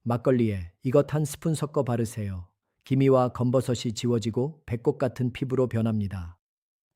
막걸리에 이것 한 스푼 섞어 바르세요. 기미와 검버섯이 지워지고 배꼽 같은 피부로 변합니다.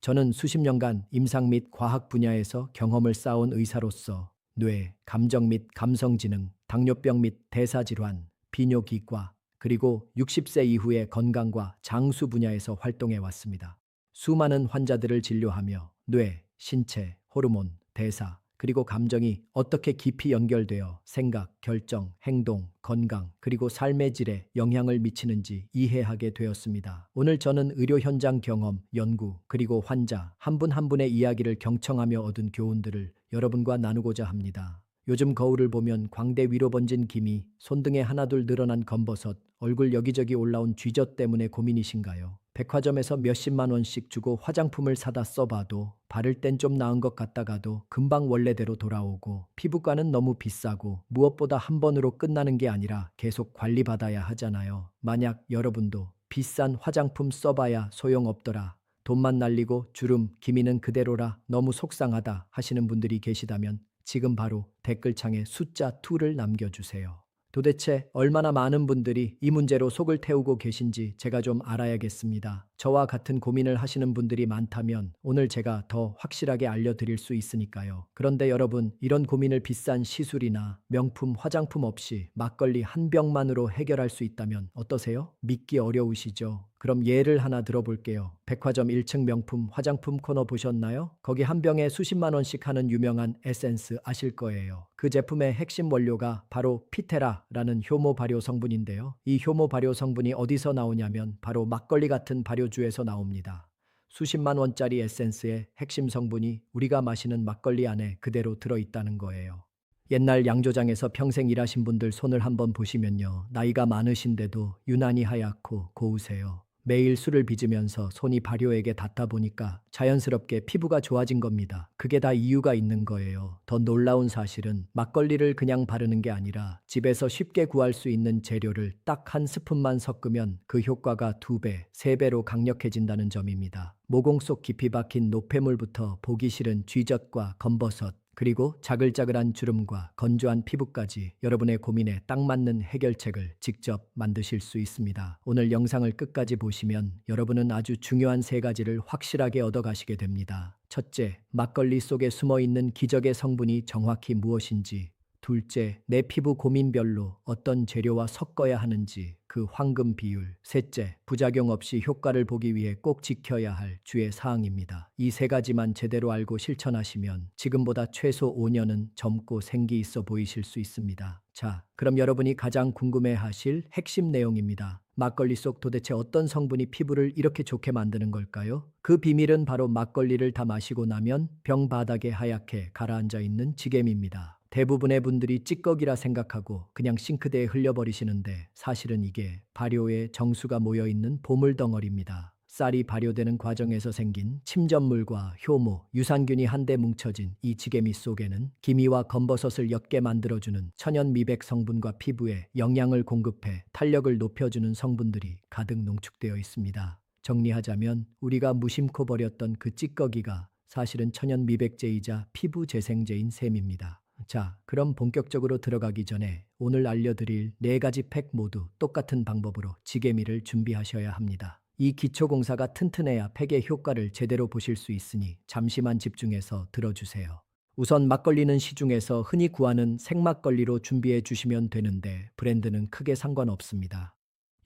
저는 수십 년간 임상 및 과학 분야에서 경험을 쌓은 의사로서 뇌, 감정 및 감성지능, 당뇨병 및 대사질환, 비뇨기과, 그리고 60세 이후의 건강과 장수 분야에서 활동해 왔습니다. 수많은 환자들을 진료하며 뇌, 신체, 호르몬, 대사, 그리고 감정이 어떻게 깊이 연결되어 생각, 결정, 행동, 건강, 그리고 삶의 질에 영향을 미치는지 이해하게 되었습니다. 오늘 저는 의료 현장 경험, 연구, 그리고 환자 한 분 한 분의 이야기를 경청하며 얻은 교훈들을 여러분과 나누고자 합니다. 요즘 거울을 보면 광대 위로 번진 기미, 손등에 하나둘 늘어난 검버섯, 얼굴 여기저기 올라온 쥐젖 때문에 고민이신가요? 백화점에서 몇십만 원씩 주고 화장품을 사다 써봐도 바를 땐 좀 나은 것 같다가도 금방 원래대로 돌아오고, 피부과는 너무 비싸고 무엇보다 한 번으로 끝나는 게 아니라 계속 관리받아야 하잖아요. 만약 여러분도 비싼 화장품 써봐야 소용없더라, 돈만 날리고 주름, 기미는 그대로라, 너무 속상하다 하시는 분들이 계시다면 지금 바로 댓글창에 숫자 2를 남겨주세요. 도대체 얼마나 많은 분들이 이 문제로 속을 태우고 계신지 제가 좀 알아야겠습니다. 저와 같은 고민을 하시는 분들이 많다면 오늘 제가 더 확실하게 알려드릴 수 있으니까요. 그런데 여러분, 이런 고민을 비싼 시술이나 명품 화장품 없이 막걸리 한 병만으로 해결할 수 있다면 어떠세요? 믿기 어려우시죠? 그럼 예를 하나 들어볼게요. 백화점 1층 명품 화장품 코너 보셨나요? 거기 한 병에 수십만 원씩 하는 유명한 에센스 아실 거예요. 그 제품의 핵심 원료가 바로 피테라라는 효모 발효 성분인데요. 이 효모 발효 성분이 어디서 나오냐면 바로 막걸리 같은 발효주에서 나옵니다. 수십만 원짜리 에센스의 핵심 성분이 우리가 마시는 막걸리 안에 그대로 들어있다는 거예요. 옛날 양조장에서 평생 일하신 분들 손을 한번 보시면요, 나이가 많으신데도 유난히 하얗고 고우세요. 매일 술을 빚으면서 손이 발효액에 닿다 보니까 자연스럽게 피부가 좋아진 겁니다. 그게 다 이유가 있는 거예요. 더 놀라운 사실은 막걸리를 그냥 바르는 게 아니라 집에서 쉽게 구할 수 있는 재료를 딱 한 스푼만 섞으면 그 효과가 2배, 3배로 강력해진다는 점입니다. 모공 속 깊이 박힌 노폐물부터 보기 싫은 쥐젖과 검버섯, 그리고 자글자글한 주름과 건조한 피부까지 여러분의 고민에 딱 맞는 해결책을 직접 만드실 수 있습니다. 오늘 영상을 끝까지 보시면 여러분은 아주 중요한 3가지를 확실하게 얻어가시게 됩니다. 첫째, 막걸리 속에 숨어있는 기적의 성분이 정확히 무엇인지. 둘째, 내 피부 고민별로 어떤 재료와 섞어야 하는지, 그 황금 비율. 셋째, 부작용 없이 효과를 보기 위해 꼭 지켜야 할 주의 사항입니다. 이 3가지만 제대로 알고 실천하시면 지금보다 최소 5년은 젊고 생기 있어 보이실 수 있습니다. 자, 그럼 여러분이 가장 궁금해하실 핵심 내용입니다. 막걸리 속 도대체 어떤 성분이 피부를 이렇게 좋게 만드는 걸까요? 그 비밀은 바로 막걸리를 다 마시고 나면 병 바닥에 하얗게 가라앉아 있는 지게미입니다. 대부분의 분들이 찌꺼기라 생각하고 그냥 싱크대에 흘려버리시는데 사실은 이게 발효의 정수가 모여있는 보물덩어리입니다. 쌀이 발효되는 과정에서 생긴 침전물과 효모, 유산균이 한데 뭉쳐진 이 지게미 속에는 기미와 검버섯을 옅게 만들어주는 천연 미백 성분과 피부에 영양을 공급해 탄력을 높여주는 성분들이 가득 농축되어 있습니다. 정리하자면 우리가 무심코 버렸던 그 찌꺼기가 사실은 천연 미백제이자 피부 재생제인 셈입니다. 자, 그럼 본격적으로 들어가기 전에 오늘 알려드릴 4가지 팩 모두 똑같은 방법으로 지게미를 준비하셔야 합니다. 이 기초공사가 튼튼해야 팩의 효과를 제대로 보실 수 있으니 잠시만 집중해서 들어주세요. 우선 막걸리는 시중에서 흔히 구하는 생막걸리로 준비해 주시면 되는데 브랜드는 크게 상관없습니다.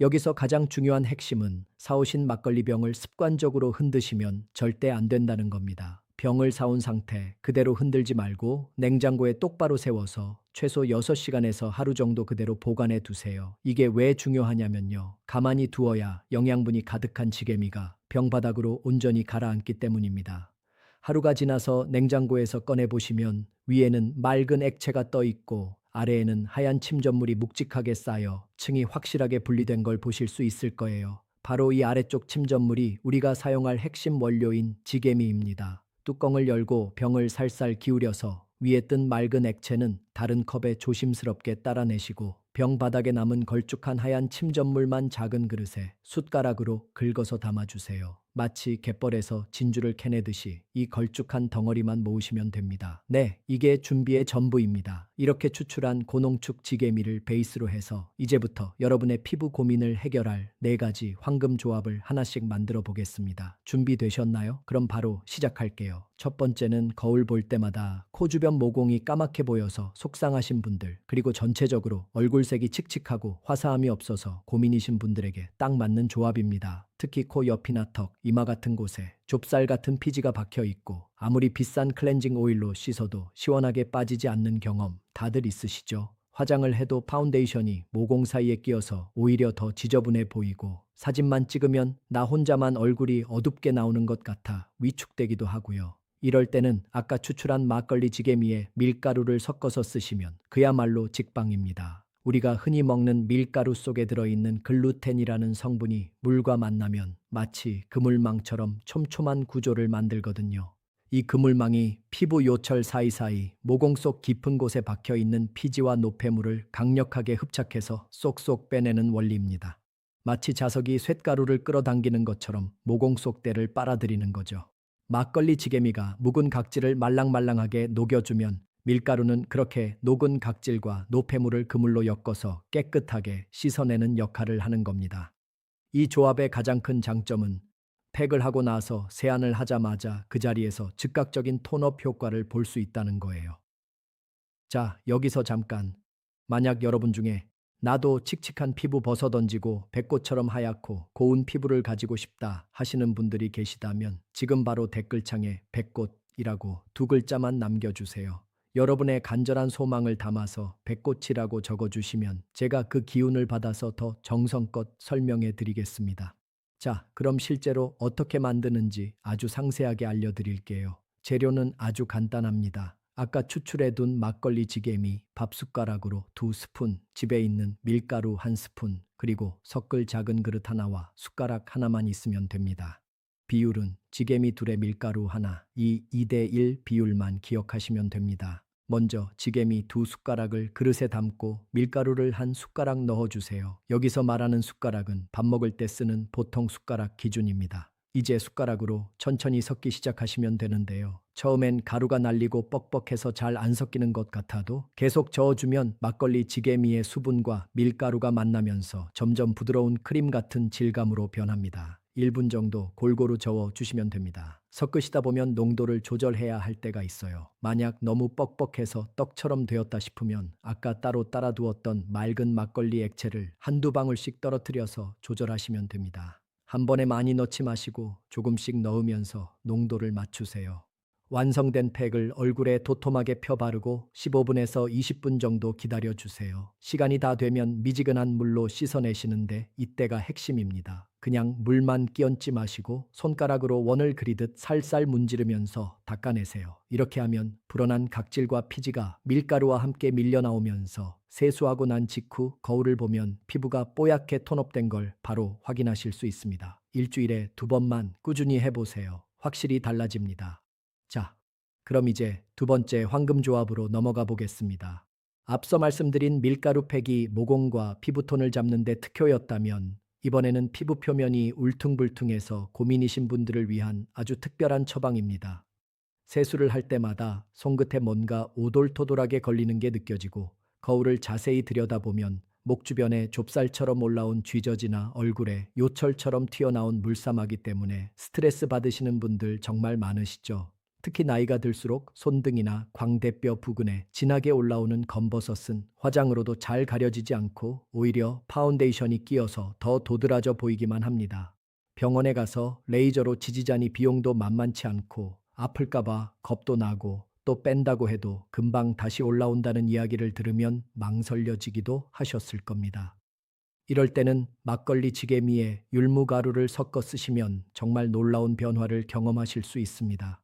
여기서 가장 중요한 핵심은 사오신 막걸리 병을 습관적으로 흔드시면 절대 안 된다는 겁니다. 병을 사온 상태 그대로 흔들지 말고 냉장고에 똑바로 세워서 최소 6시간에서 하루 정도 그대로 보관해 두세요. 이게 왜 중요하냐면요, 가만히 두어야 영양분이 가득한 지게미가 병바닥으로 온전히 가라앉기 때문입니다. 하루가 지나서 냉장고에서 꺼내보시면 위에는 맑은 액체가 떠 있고 아래에는 하얀 침전물이 묵직하게 쌓여 층이 확실하게 분리된 걸 보실 수 있을 거예요. 바로 이 아래쪽 침전물이 우리가 사용할 핵심 원료인 지게미입니다. 뚜껑을 열고 병을 살살 기울여서 위에 뜬 맑은 액체는 다른 컵에 조심스럽게 따라내시고 병 바닥에 남은 걸쭉한 하얀 침전물만 작은 그릇에 숟가락으로 긁어서 담아주세요. 마치 갯벌에서 진주를 캐내듯이 이 걸쭉한 덩어리만 모으시면 됩니다. 네, 이게 준비의 전부입니다. 이렇게 추출한 고농축 지게미를 베이스로 해서 이제부터 여러분의 피부 고민을 해결할 4가지 황금 조합을 하나씩 만들어 보겠습니다. 준비되셨나요? 그럼 바로 시작할게요. 첫 번째는 거울 볼 때마다 코 주변 모공이 까맣게 보여서 속상하신 분들, 그리고 전체적으로 얼굴색이 칙칙하고 화사함이 없어서 고민이신 분들에게 딱 맞는 조합입니다. 특히 코 옆이나 턱, 이마 같은 곳에 좁쌀 같은 피지가 박혀 있고 아무리 비싼 클렌징 오일로 씻어도 시원하게 빠지지 않는 경험 다들 있으시죠? 화장을 해도 파운데이션이 모공 사이에 끼어서 오히려 더 지저분해 보이고 사진만 찍으면 나 혼자만 얼굴이 어둡게 나오는 것 같아 위축되기도 하고요. 이럴 때는 아까 추출한 막걸리 지게미에 밀가루를 섞어서 쓰시면 그야말로 직방입니다. 우리가 흔히 먹는 밀가루 속에 들어있는 글루텐이라는 성분이 물과 만나면 마치 그물망처럼 촘촘한 구조를 만들거든요. 이 그물망이 피부 요철 사이사이 모공 속 깊은 곳에 박혀 있는 피지와 노폐물을 강력하게 흡착해서 쏙쏙 빼내는 원리입니다. 마치 자석이 쇳가루를 끌어당기는 것처럼 모공 속 때를 빨아들이는 거죠. 막걸리 지게미가 묵은 각질을 말랑말랑하게 녹여주면 밀가루는 그렇게 녹은 각질과 노폐물을 그물로 엮어서 깨끗하게 씻어내는 역할을 하는 겁니다. 이 조합의 가장 큰 장점은 팩을 하고 나서 세안을 하자마자 그 자리에서 즉각적인 톤업 효과를 볼 수 있다는 거예요. 자, 여기서 잠깐. 만약 여러분 중에 나도 칙칙한 피부 벗어던지고 백꽃처럼 하얗고 고운 피부를 가지고 싶다 하시는 분들이 계시다면 지금 바로 댓글창에 백꽃이라고 2글자만 남겨주세요. 여러분의 간절한 소망을 담아서 백꽃이라고 적어주시면 제가 그 기운을 받아서 더 정성껏 설명해 드리겠습니다. 자, 그럼 실제로 어떻게 만드는지 아주 상세하게 알려드릴게요. 재료는 아주 간단합니다. 아까 추출해둔 막걸리 지게미 밥숟가락으로 2스푼, 집에 있는 밀가루 1스푼, 그리고 섞을 작은 그릇 하나와 숟가락 하나만 있으면 됩니다. 비율은 지게미 2에 밀가루 하나, 이 2대1 비율만 기억하시면 됩니다. 먼저 지게미 2숟가락을 그릇에 담고 밀가루를 1숟가락 넣어주세요. 여기서 말하는 숟가락은 밥 먹을 때 쓰는 보통 숟가락 기준입니다. 이제 숟가락으로 천천히 섞기 시작하시면 되는데요. 처음엔 가루가 날리고 뻑뻑해서 잘 안 섞이는 것 같아도 계속 저어주면 막걸리 지게미의 수분과 밀가루가 만나면서 점점 부드러운 크림 같은 질감으로 변합니다. 1분 정도 골고루 저어주시면 됩니다. 섞으시다 보면 농도를 조절해야 할 때가 있어요. 만약 너무 뻑뻑해서 떡처럼 되었다 싶으면 아까 따로 따라두었던 맑은 막걸리 액체를 1~2방울씩 떨어뜨려서 조절하시면 됩니다. 한 번에 많이 넣지 마시고 조금씩 넣으면서 농도를 맞추세요. 완성된 팩을 얼굴에 도톰하게 펴바르고 15분에서 20분 정도 기다려주세요. 시간이 다 되면 미지근한 물로 씻어내시는데 이때가 핵심입니다. 그냥 물만 끼얹지 마시고 손가락으로 원을 그리듯 살살 문지르면서 닦아내세요. 이렇게 하면 불어난 각질과 피지가 밀가루와 함께 밀려나오면서 세수하고 난 직후 거울을 보면 피부가 뽀얗게 톤업된 걸 바로 확인하실 수 있습니다. 일주일에 2번만 꾸준히 해보세요. 확실히 달라집니다. 자, 그럼 이제 2번째 황금 조합으로 넘어가 보겠습니다. 앞서 말씀드린 밀가루 팩이 모공과 피부톤을 잡는 데 특효였다면 이번에는 피부 표면이 울퉁불퉁해서 고민이신 분들을 위한 아주 특별한 처방입니다. 세수를 할 때마다 손끝에 뭔가 오돌토돌하게 걸리는 게 느껴지고 거울을 자세히 들여다보면 목 주변에 좁쌀처럼 올라온 쥐젖이나 얼굴에 요철처럼 튀어나온 물사마귀 때문에 스트레스 받으시는 분들 정말 많으시죠? 특히 나이가 들수록 손등이나 광대뼈 부근에 진하게 올라오는 검버섯은 화장으로도 잘 가려지지 않고 오히려 파운데이션이 끼어서 더 도드라져 보이기만 합니다. 병원에 가서 레이저로 지지자니 비용도 만만치 않고 아플까봐 겁도 나고 또 뺀다고 해도 금방 다시 올라온다는 이야기를 들으면 망설여지기도 하셨을 겁니다. 이럴 때는 막걸리 지게미에 율무가루를 섞어 쓰시면 정말 놀라운 변화를 경험하실 수 있습니다.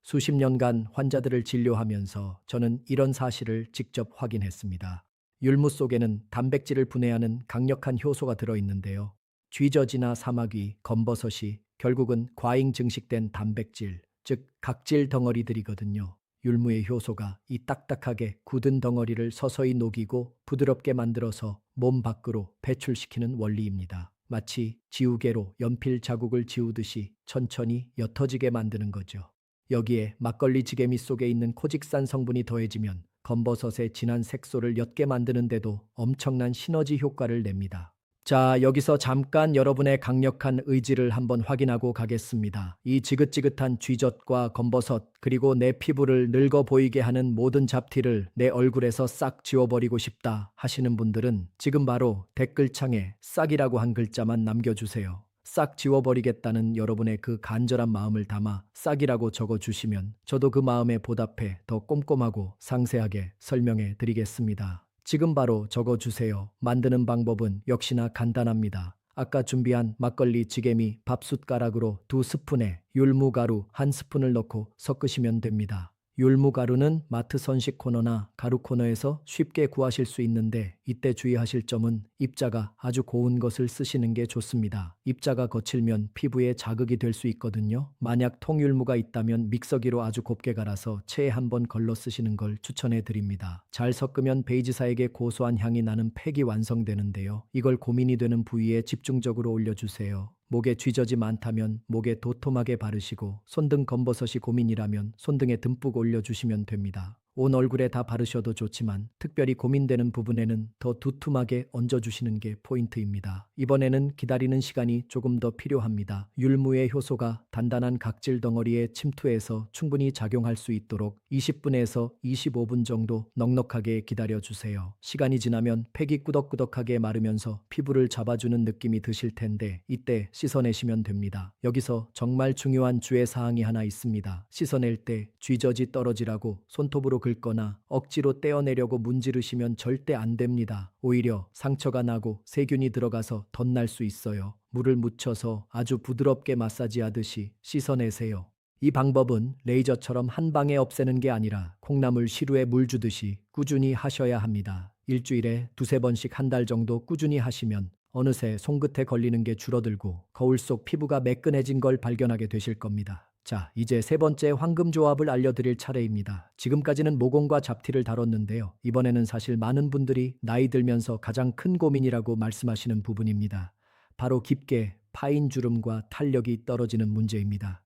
수십 년간 환자들을 진료하면서 저는 이런 사실을 직접 확인했습니다. 율무 속에는 단백질을 분해하는 강력한 효소가 들어있는데요. 쥐젖이나 사마귀, 검버섯이 결국은 과잉 증식된 단백질, 즉 각질 덩어리들이거든요. 율무의 효소가 이 딱딱하게 굳은 덩어리를 서서히 녹이고 부드럽게 만들어서 몸 밖으로 배출시키는 원리입니다. 마치 지우개로 연필 자국을 지우듯이 천천히 옅어지게 만드는 거죠. 여기에 막걸리 지게미 속에 있는 코직산 성분이 더해지면 검버섯의 진한 색소를 옅게 만드는데도 엄청난 시너지 효과를 냅니다. 자, 여기서 잠깐 여러분의 강력한 의지를 한번 확인하고 가겠습니다. 이 지긋지긋한 쥐젖과 검버섯, 그리고 내 피부를 늙어 보이게 하는 모든 잡티를 내 얼굴에서 싹 지워버리고 싶다 하시는 분들은 지금 바로 댓글창에 싹이라고 한 글자만 남겨주세요. 싹 지워버리겠다는 여러분의 그 간절한 마음을 담아 싹이라고 적어주시면 저도 그 마음에 보답해 더 꼼꼼하고 상세하게 설명해 드리겠습니다. 지금 바로 적어주세요. 만드는 방법은 역시나 간단합니다. 아까 준비한 막걸리 지게미 밥숟가락으로 2스푼에 율무가루 1스푼을 넣고 섞으시면 됩니다. 율무가루는 마트 선식 코너나 가루 코너에서 쉽게 구하실 수 있는데 이때 주의하실 점은 입자가 아주 고운 것을 쓰시는 게 좋습니다. 입자가 거칠면 피부에 자극이 될 수 있거든요. 만약 통율무가 있다면 믹서기로 아주 곱게 갈아서 체에 한번 걸러 쓰시는 걸 추천해 드립니다. 잘 섞으면 베이지사에게 고소한 향이 나는 팩이 완성되는데요. 이걸 고민이 되는 부위에 집중적으로 올려주세요. 목에 쥐젖이 많다면 목에 도톰하게 바르시고 손등 검버섯이 고민이라면 손등에 듬뿍 올려주시면 됩니다. 온 얼굴에 다 바르셔도 좋지만 특별히 고민되는 부분에는 더 두툼하게 얹어주시는 게 포인트입니다. 이번에는 기다리는 시간이 조금 더 필요합니다. 율무의 효소가 단단한 각질 덩어리에 침투해서 충분히 작용할 수 있도록 20분에서 25분 정도 넉넉하게 기다려주세요. 시간이 지나면 팩이 꾸덕꾸덕하게 마르면서 피부를 잡아주는 느낌이 드실 텐데 이때 씻어내시면 됩니다. 여기서 정말 중요한 주의사항이 하나 있습니다. 씻어낼 때 쥐젖이 떨어지라고 손톱으로 긁거나 억지로 떼어내려고 문지르시면 절대 안 됩니다. 오히려 상처가 나고 세균이 들어가서 덧날 수 있어요. 물을 묻혀서 아주 부드럽게 마사지하듯이 씻어내세요. 이 방법은 레이저처럼 한 방에 없애는 게 아니라 콩나물 시루에 물 주듯이 꾸준히 하셔야 합니다. 일주일에 2~3번씩 한 달 정도 꾸준히 하시면 어느새 손끝에 걸리는 게 줄어들고 거울 속 피부가 매끈해진 걸 발견하게 되실 겁니다. 자, 이제 세 번째 황금 조합을 알려드릴 차례입니다. 지금까지는 모공과 잡티를 다뤘는데요. 이번에는 사실 많은 분들이 나이 들면서 가장 큰 고민이라고 말씀하시는 부분입니다. 바로 깊게 파인 주름과 탄력이 떨어지는 문제입니다.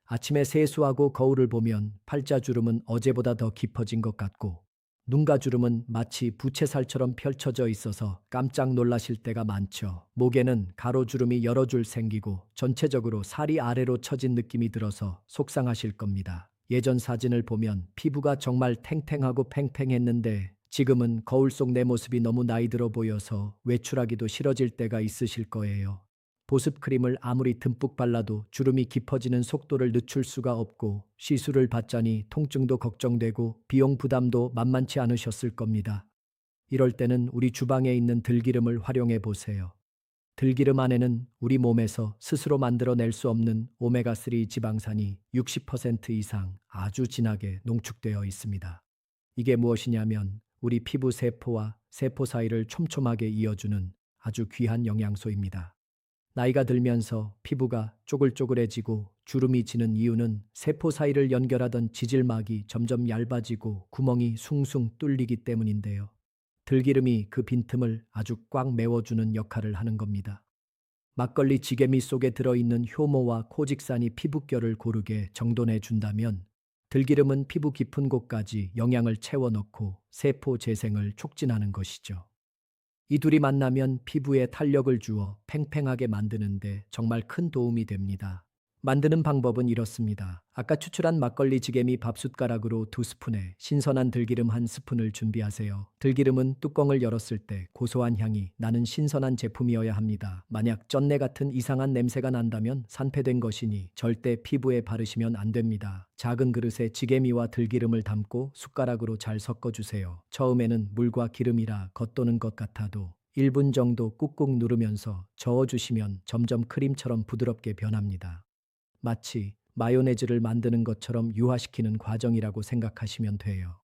아침에 세수하고 거울을 보면 팔자주름은 어제보다 더 깊어진 것 같고 눈가주름은 마치 부채살처럼 펼쳐져 있어서 깜짝 놀라실 때가 많죠. 목에는 가로주름이 여러 줄 생기고 전체적으로 살이 아래로 처진 느낌이 들어서 속상하실 겁니다. 예전 사진을 보면 피부가 정말 탱탱하고 팽팽했는데 지금은 거울 속 내 모습이 너무 나이 들어 보여서 외출하기도 싫어질 때가 있으실 거예요. 보습크림을 아무리 듬뿍 발라도 주름이 깊어지는 속도를 늦출 수가 없고 시술을 받자니 통증도 걱정되고 비용 부담도 만만치 않으셨을 겁니다. 이럴 때는 우리 주방에 있는 들기름을 활용해 보세요. 들기름 안에는 우리 몸에서 스스로 만들어낼 수 없는 오메가3 지방산이 60% 이상 아주 진하게 농축되어 있습니다. 이게 무엇이냐면 우리 피부 세포와 세포 사이를 촘촘하게 이어주는 아주 귀한 영양소입니다. 나이가 들면서 피부가 쪼글쪼글해지고 주름이 지는 이유는 세포 사이를 연결하던 지질막이 점점 얇아지고 구멍이 숭숭 뚫리기 때문인데요. 들기름이 그 빈틈을 아주 꽉 메워주는 역할을 하는 겁니다. 막걸리 지게미 속에 들어있는 효모와 코직산이 피부결을 고르게 정돈해 준다면 들기름은 피부 깊은 곳까지 영양을 채워넣고 세포 재생을 촉진하는 것이죠. 이 둘이 만나면 피부에 탄력을 주어 팽팽하게 만드는데 정말 큰 도움이 됩니다. 만드는 방법은 이렇습니다. 아까 추출한 막걸리 지게미 밥숟가락으로 2스푼에 신선한 들기름 1스푼을 준비하세요. 들기름은 뚜껑을 열었을 때 고소한 향이 나는 신선한 제품이어야 합니다. 만약 쩐내 같은 이상한 냄새가 난다면 산패된 것이니 절대 피부에 바르시면 안 됩니다. 작은 그릇에 지게미와 들기름을 담고 숟가락으로 잘 섞어주세요. 처음에는 물과 기름이라 겉도는 것 같아도 1분 정도 꾹꾹 누르면서 저어주시면 점점 크림처럼 부드럽게 변합니다. 마치 마요네즈를 만드는 것처럼 유화시키는 과정이라고 생각하시면 돼요.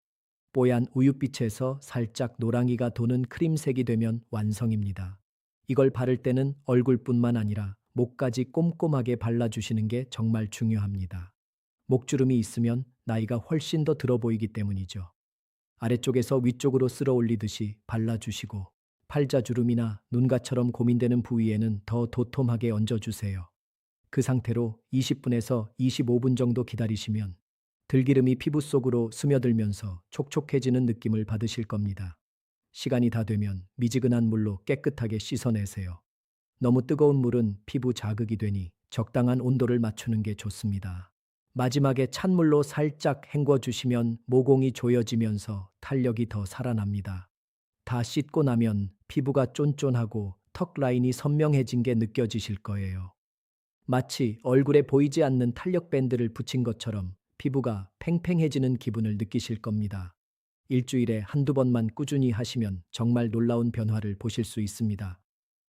뽀얀 우윳빛에서 살짝 노랑이가 도는 크림색이 되면 완성입니다. 이걸 바를 때는 얼굴뿐만 아니라 목까지 꼼꼼하게 발라주시는 게 정말 중요합니다. 목주름이 있으면 나이가 훨씬 더 들어 보이기 때문이죠. 아래쪽에서 위쪽으로 쓸어 올리듯이 발라주시고 팔자주름이나 눈가처럼 고민되는 부위에는 더 도톰하게 얹어주세요. 그 상태로 20분에서 25분 정도 기다리시면 들기름이 피부 속으로 스며들면서 촉촉해지는 느낌을 받으실 겁니다. 시간이 다 되면 미지근한 물로 깨끗하게 씻어내세요. 너무 뜨거운 물은 피부 자극이 되니 적당한 온도를 맞추는 게 좋습니다. 마지막에 찬물로 살짝 헹궈주시면 모공이 조여지면서 탄력이 더 살아납니다. 다 씻고 나면 피부가 쫀쫀하고 턱 라인이 선명해진 게 느껴지실 거예요. 마치 얼굴에 보이지 않는 탄력 밴드를 붙인 것처럼 피부가 팽팽해지는 기분을 느끼실 겁니다. 일주일에 한두 번만 꾸준히 하시면 정말 놀라운 변화를 보실 수 있습니다.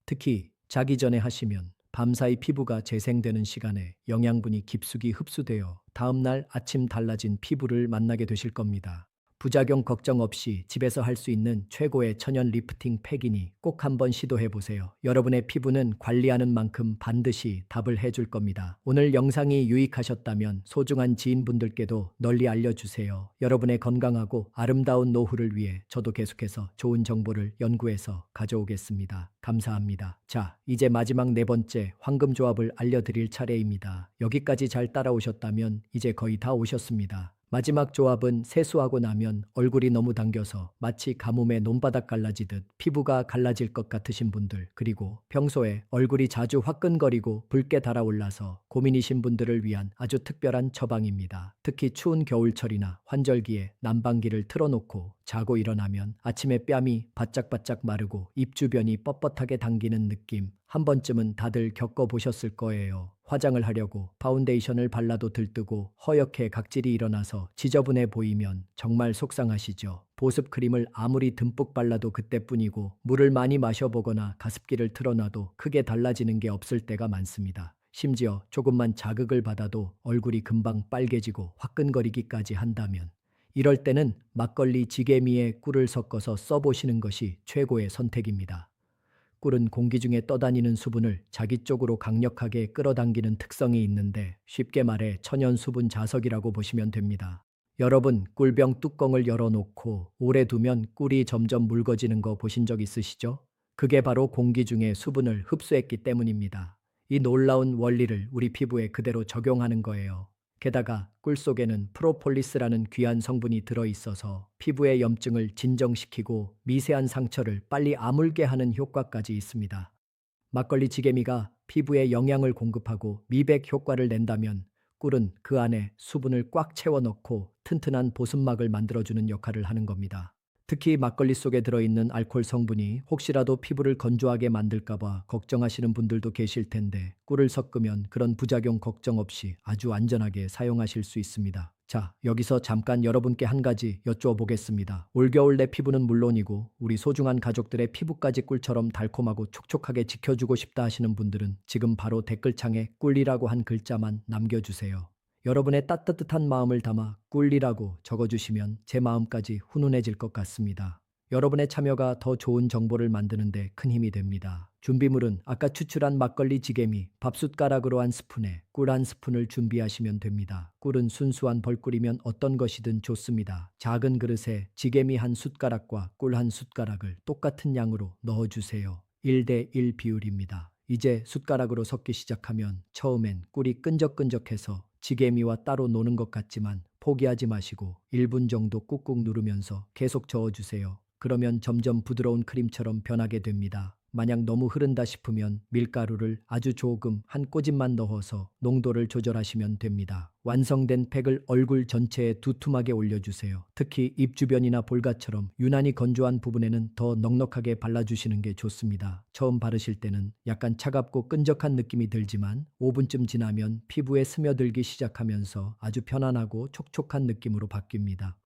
특히 자기 전에 하시면 밤사이 피부가 재생되는 시간에 영양분이 깊숙이 흡수되어 다음날 아침 달라진 피부를 만나게 되실 겁니다. 부작용 걱정 없이 집에서 할 수 있는 최고의 천연 리프팅 팩이니 꼭 한번 시도해 보세요. 여러분의 피부는 관리하는 만큼 반드시 답을 해줄 겁니다. 오늘 영상이 유익하셨다면 소중한 지인분들께도 널리 알려주세요. 여러분의 건강하고 아름다운 노후를 위해 저도 계속해서 좋은 정보를 연구해서 가져오겠습니다. 감사합니다. 자, 이제 마지막 네 번째 황금조합을 알려드릴 차례입니다. 여기까지 잘 따라오셨다면 이제 거의 다 오셨습니다. 마지막 조합은 세수하고 나면 얼굴이 너무 당겨서 마치 가뭄에 논바닥 갈라지듯 피부가 갈라질 것 같으신 분들, 그리고 평소에 얼굴이 자주 화끈거리고 붉게 달아올라서 고민이신 분들을 위한 아주 특별한 처방입니다. 특히 추운 겨울철이나 환절기에 난방기를 틀어놓고 자고 일어나면 아침에 뺨이 바짝바짝 마르고 입 주변이 뻣뻣하게 당기는 느낌, 한 번쯤은 다들 겪어보셨을 거예요. 화장을 하려고 파운데이션을 발라도 들뜨고 허옇게 각질이 일어나서 지저분해 보이면 정말 속상하시죠. 보습 크림을 아무리 듬뿍 발라도 그때뿐이고 물을 많이 마셔보거나 가습기를 틀어놔도 크게 달라지는 게 없을 때가 많습니다. 심지어 조금만 자극을 받아도 얼굴이 금방 빨개지고 화끈거리기까지 한다면 이럴 때는 막걸리 지게미에 꿀을 섞어서 써보시는 것이 최고의 선택입니다. 꿀은 공기 중에 떠다니는 수분을 자기 쪽으로 강력하게 끌어당기는 특성이 있는데 쉽게 말해 천연 수분 자석이라고 보시면 됩니다. 여러분, 꿀병 뚜껑을 열어놓고 오래 두면 꿀이 점점 묽어지는 거 보신 적 있으시죠? 그게 바로 공기 중에 수분을 흡수했기 때문입니다. 이 놀라운 원리를 우리 피부에 그대로 적용하는 거예요. 게다가 꿀 속에는 프로폴리스라는 귀한 성분이 들어있어서 피부의 염증을 진정시키고 미세한 상처를 빨리 아물게 하는 효과까지 있습니다. 막걸리 지게미가 피부에 영양을 공급하고 미백 효과를 낸다면 꿀은 그 안에 수분을 꽉 채워넣고 튼튼한 보습막을 만들어주는 역할을 하는 겁니다. 특히 막걸리 속에 들어있는 알코올 성분이 혹시라도 피부를 건조하게 만들까봐 걱정하시는 분들도 계실 텐데 꿀을 섞으면 그런 부작용 걱정 없이 아주 안전하게 사용하실 수 있습니다. 자, 여기서 잠깐 여러분께 한 가지 여쭈어보겠습니다. 올겨울 내 피부는 물론이고 우리 소중한 가족들의 피부까지 꿀처럼 달콤하고 촉촉하게 지켜주고 싶다 하시는 분들은 지금 바로 댓글창에 꿀이라고 한 글자만 남겨주세요. 여러분의 따뜻한 마음을 담아 꿀이라고 적어주시면 제 마음까지 훈훈해질 것 같습니다. 여러분의 참여가 더 좋은 정보를 만드는데 큰 힘이 됩니다. 준비물은 아까 추출한 막걸리 지게미, 밥숟가락으로 한 스푼에 꿀 한 스푼을 준비하시면 됩니다. 꿀은 순수한 벌꿀이면 어떤 것이든 좋습니다. 작은 그릇에 지게미 한 숟가락과 꿀 한 숟가락을 똑같은 양으로 넣어주세요. 1대1 비율입니다. 이제 숟가락으로 섞기 시작하면 처음엔 꿀이 끈적끈적해서 지게미와 따로 노는 것 같지만 포기하지 마시고 1분 정도 꾹꾹 누르면서 계속 저어주세요. 그러면 점점 부드러운 크림처럼 변하게 됩니다. 만약 너무 흐른다 싶으면 밀가루를 아주 조금 한 꼬집만 넣어서 농도를 조절하시면 됩니다. 완성된 팩을 얼굴 전체에 두툼하게 올려주세요. 특히 입 주변이나 볼가처럼 유난히 건조한 부분에는 더 넉넉하게 발라주시는 게 좋습니다. 처음 바르실 때는 약간 차갑고 끈적한 느낌이 들지만 5분쯤 지나면 피부에 스며들기 시작하면서 아주 편안하고 촉촉한 느낌으로 바뀝니다.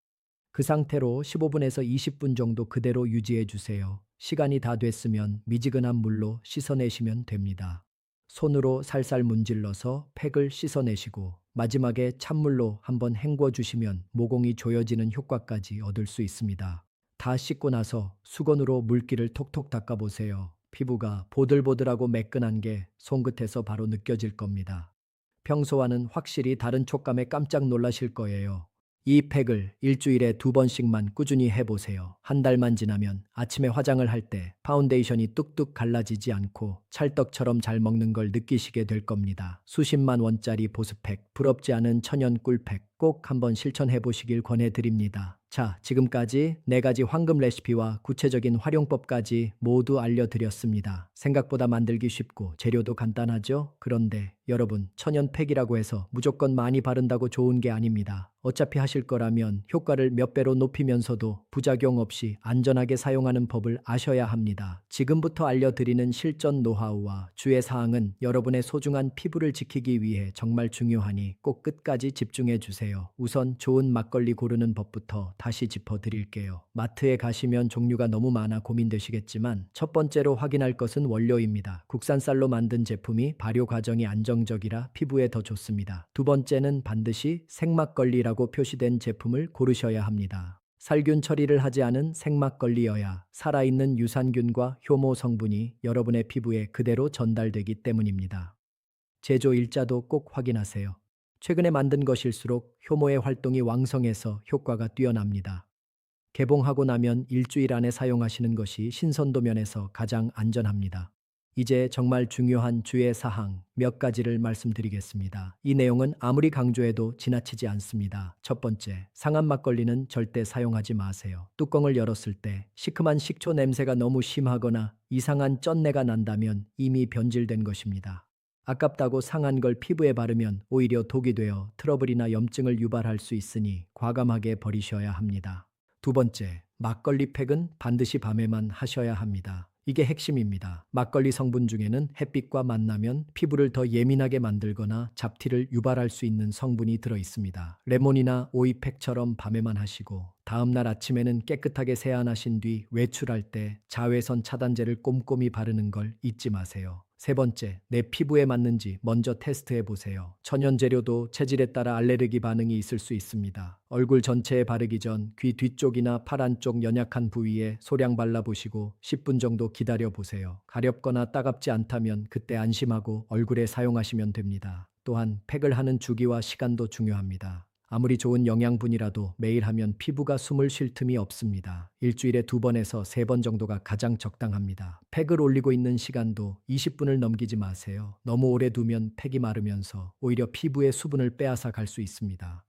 그 상태로 15분에서 20분 정도 그대로 유지해 주세요. 시간이 다 됐으면 미지근한 물로 씻어내시면 됩니다. 손으로 살살 문질러서 팩을 씻어내시고 마지막에 찬물로 한번 헹궈 주시면 모공이 조여지는 효과까지 얻을 수 있습니다. 다 씻고 나서 수건으로 물기를 톡톡 닦아보세요. 피부가 보들보들하고 매끈한 게 손끝에서 바로 느껴질 겁니다. 평소와는 확실히 다른 촉감에 깜짝 놀라실 거예요. 이 팩을 일주일에 2번씩만 꾸준히 해보세요. 한 달만 지나면 아침에 화장을 할 때 파운데이션이 뚝뚝 갈라지지 않고 찰떡처럼 잘 먹는 걸 느끼시게 될 겁니다. 수십만 원짜리 보습팩, 부럽지 않은 천연 꿀팩 꼭 한번 실천해 보시길 권해드립니다. 자, 지금까지 4가지 황금 레시피와 구체적인 활용법까지 모두 알려드렸습니다. 생각보다 만들기 쉽고 재료도 간단하죠? 그런데 여러분, 천연팩이라고 해서 무조건 많이 바른다고 좋은 게 아닙니다. 어차피 하실 거라면 효과를 몇 배로 높이면서도 부작용 없이 안전하게 사용하는 법을 아셔야 합니다. 지금부터 알려드리는 실전 노하우와 주의 사항은 여러분의 소중한 피부를 지키기 위해 정말 중요하니 꼭 끝까지 집중해 주세요. 우선 좋은 막걸리 고르는 법부터 다시 짚어드릴게요. 마트에 가시면 종류가 너무 많아 고민되시겠지만 첫 번째로 확인할 것은 원료입니다. 국산 쌀로 만든 제품이 발효 과정이 안정적이라 피부에 더 좋습니다. 두 번째는 반드시 생막걸리라고 표시된 제품을 고르셔야 합니다. 살균 처리를 하지 않은 생막걸리여야 살아있는 유산균과 효모 성분이 여러분의 피부에 그대로 전달되기 때문입니다. 제조 일자도 꼭 확인하세요. 최근에 만든 것일수록 효모의 활동이 왕성해서 효과가 뛰어납니다. 개봉하고 나면 일주일 안에 사용하시는 것이 신선도 면에서 가장 안전합니다. 이제 정말 중요한 주의 사항 몇 가지를 말씀드리겠습니다. 이 내용은 아무리 강조해도 지나치지 않습니다. 첫 번째, 상한 막걸리는 절대 사용하지 마세요. 뚜껑을 열었을 때 시큼한 식초 냄새가 너무 심하거나 이상한 쩐내가 난다면 이미 변질된 것입니다. 아깝다고 상한 걸 피부에 바르면 오히려 독이 되어 트러블이나 염증을 유발할 수 있으니 과감하게 버리셔야 합니다. 두 번째, 막걸리 팩은 반드시 밤에만 하셔야 합니다. 이게 핵심입니다. 막걸리 성분 중에는 햇빛과 만나면 피부를 더 예민하게 만들거나 잡티를 유발할 수 있는 성분이 들어 있습니다. 레몬이나 오이팩처럼 밤에만 하시고 다음날 아침에는 깨끗하게 세안하신 뒤 외출할 때 자외선 차단제를 꼼꼼히 바르는 걸 잊지 마세요. 세 번째, 내 피부에 맞는지 먼저 테스트해 보세요. 천연 재료도 체질에 따라 알레르기 반응이 있을 수 있습니다. 얼굴 전체에 바르기 전 귀 뒤쪽이나 팔 안쪽 연약한 부위에 소량 발라보시고 10분 정도 기다려 보세요. 가렵거나 따갑지 않다면 그때 안심하고 얼굴에 사용하시면 됩니다. 또한 팩을 하는 주기와 시간도 중요합니다. 아무리 좋은 영양분이라도 매일 하면 피부가 숨을 쉴 틈이 없습니다. 일주일에 2번에서 3번 정도가 가장 적당합니다. 팩을 올리고 있는 시간도 20분을 넘기지 마세요. 너무 오래 두면 팩이 마르면서 오히려 피부의 수분을 빼앗아 갈 수 있습니다.